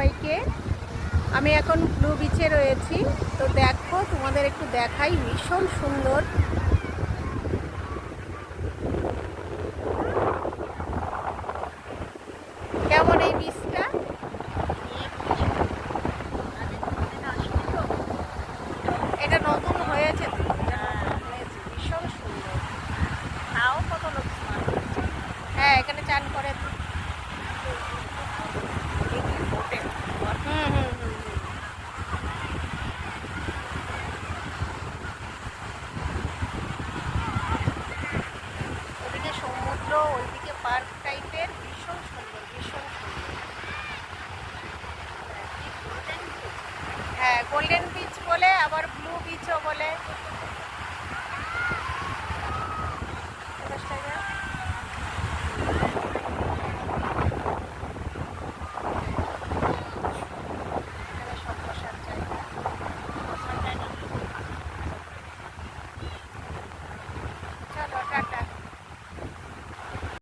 সবাইকে। আমি এখন ব্লু বিচে রয়েছি। তো দেখো, তোমাদের একটু দেখাই, ভীষণ সুন্দর। কেমন এই বিচটা? এটা নতুন হয়েছে তো, ভীষণ সুন্দর। তাও কত লোক স্নান করছে। হ্যাঁ, এখানে চান করে তো। হোটেল হুম হুম হুম। ওদিকে সমুদ্র, ওইদিকে পার্ক টাইপের, ভীষণ সুন্দর, ভীষণ সুন্দর। হ্যাঁ, গোল্ডেন বিচ বলে, আবার ব্লু বিচও বলে।